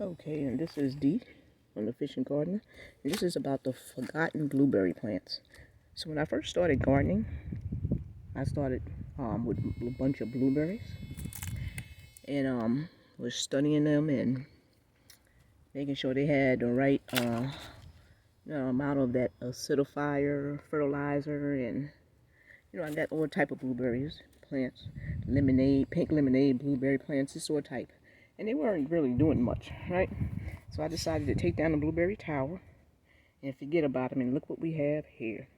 Okay, and this is Dee from the Fishing Gardener, and this is about the forgotten blueberry plants. So when I first started gardening, I started with a bunch of blueberries, and was studying them and making sure they had the right amount of that acidifier, fertilizer, and I got all type of blueberries plants, lemonade, pink lemonade, blueberry plants, this sort of type, and they weren't really doing much, right? So I decided to take down the blueberry tower and forget about them. And look what we have here.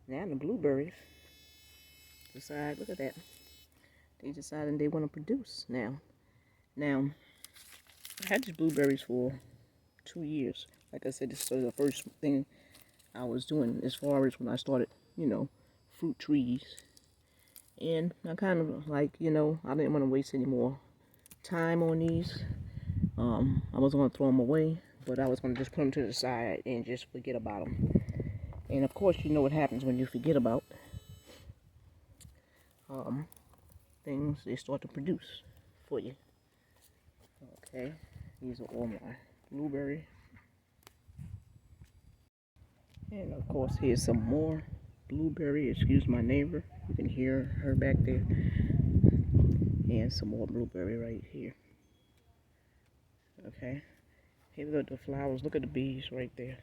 Now the blueberries look at that. They decided they want to produce now. Now, I had these blueberries for 2 years. Like I said, this was the first thing I was doing as far as when I started, fruit trees. And I kind of I didn't want to waste any more time on these. I was going to throw them away, but I was going to just put them to the side and just forget about them. And of course, you know what happens when you forget about um, things, they start to produce for you. Okay, these are all my blueberry. And of course, here's some more blueberry. Excuse my neighbor, you can hear her back there. And some more blueberry right here. Okay, here we go, the flowers. Look at the bees right there.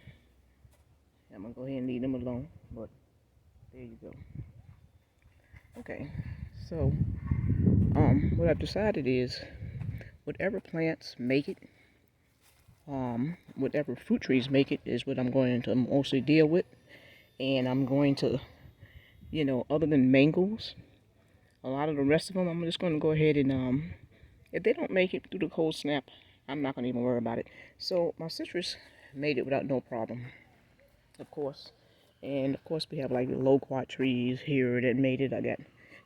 I'm gonna go ahead and leave them alone, but there you go. Okay, so what I've decided is whatever plants make it, whatever fruit trees make it is what I'm going to mostly deal with. And I'm going to, other than mangoes, a lot of the rest of them, I'm just going to go ahead and, if they don't make it through the cold snap, I'm not going to even worry about it. So my citrus made it without no problem, of course. And of course we have like the loquat trees here that made it. I got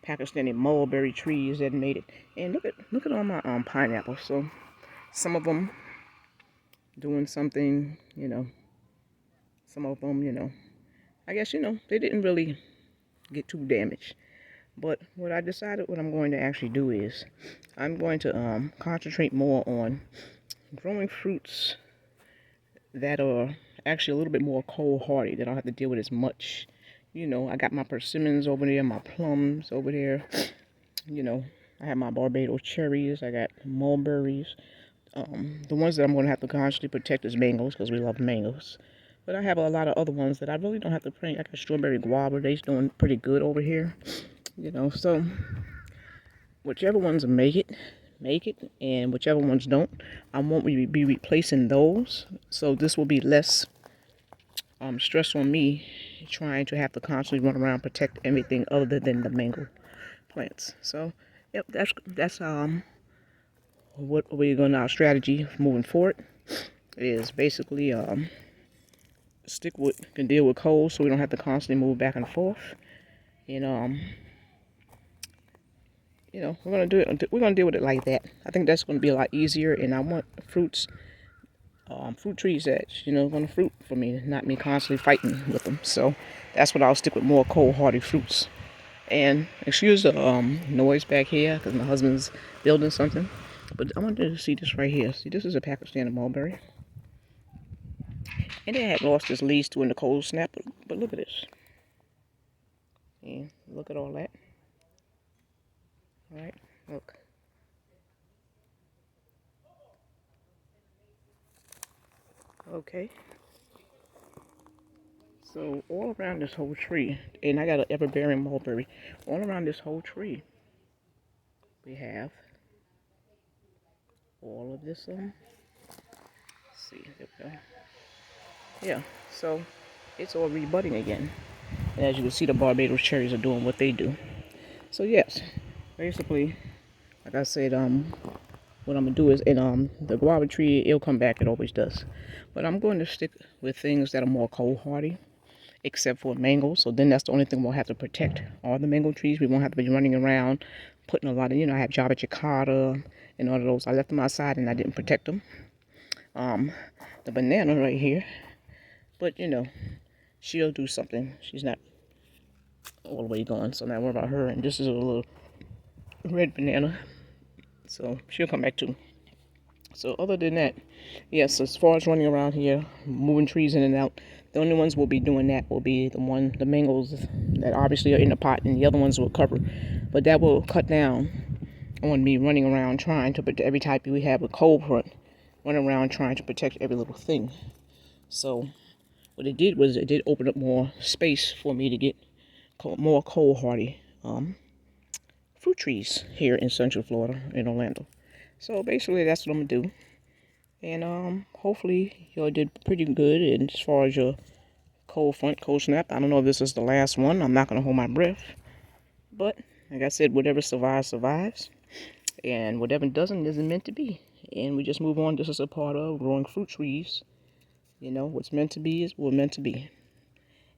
Pakistani mulberry trees that made it. And look at all my pineapples. So some of them doing something, some of them, I guess, they didn't really get too damaged. But what I decided what I'm going to actually do is I'm going to concentrate more on growing fruits that are actually a little bit more cold hardy. They don't have to deal with as much. I got my persimmons over there, my plums over there. I have my Barbados cherries. I got mulberries. The ones that I'm going to have to constantly protect is mangoes because we love mangoes. But I have a lot of other ones that I really don't have to protect. I got strawberry guava. They're doing pretty good over here. So whichever ones make it, and whichever ones don't, I won't be replacing those. So this will be less stress on me trying to have to constantly run around protect everything other than the mango plants. So yep, that's what we're going to, our strategy moving forward is basically stick with, can deal with cold so we don't have to constantly move back and forth. And we're gonna do it. We're gonna deal with it like that. I think that's gonna be a lot easier. And I want fruit trees that's gonna fruit for me, not me constantly fighting with them. So that's what I'll stick with, more cold hardy fruits. And excuse the noise back here because my husband's building something. But I wanted to see this right here. See, this is a Pakistani mulberry, and it had lost its leaves during the cold snap. But look at this. And look at all that. All right, look. Okay. So all around this whole tree, and I got an ever-bearing mulberry. All around this whole tree, we have all of this. Let's see, there we go. Yeah, so it's all rebudding again. And as you can see, the Barbados cherries are doing what they do. So yes, basically, like I said, what I'm gonna do is, and the guava tree, it'll come back. It always does. But I'm going to stick with things that are more cold hardy, except for mangoes. So then that's the only thing we'll have to protect. All the mango trees, we won't have to be running around putting a lot of, I have Java Chicata and all of those. I left them outside and I didn't protect them. The banana right here, but she'll do something. She's not all the way gone, so now what about her? And this is a little red banana, so she'll come back too. So other than that, yes, as far as running around here, moving trees in and out, the only ones we'll be doing that will be the mangoes that obviously are in the pot, and the other ones will cover. But that will cut down on me running around trying to protect every time we have a cold front, running around trying to protect every little thing. So what it did was it did open up more space for me to get more cold hardy fruit trees here in Central Florida, in Orlando. So basically that's what I'm gonna do. And hopefully y'all did pretty good. And as far as your cold front, cold snap, I don't know if this is the last one. I'm not gonna hold my breath. But like I said, whatever survives, survives. And whatever doesn't isn't meant to be. And we just move on. This is a part of growing fruit trees. You know, what's meant to be is what meant to be.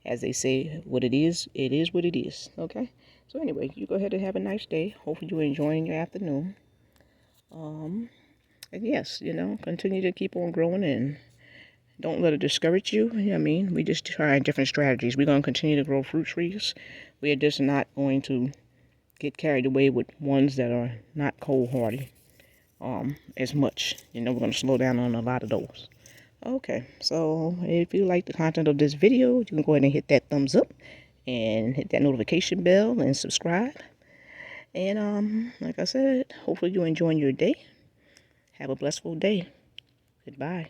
As they say, what it is what it is. Okay? So anyway, you go ahead and have a nice day. Hopefully you're enjoying your afternoon. And yes, you know, continue to keep on growing and don't let it discourage you. You know what I mean? We just trying different strategies. We're going to continue to grow fruit trees. We are just not going to get carried away with ones that are not cold hardy as much. You know, we're going to slow down on a lot of those. Okay, so if you like the content of this video, you can go ahead and hit that thumbs up and hit that notification bell and subscribe. And like I said, hopefully you're enjoying your day. Have a blissful day. Goodbye.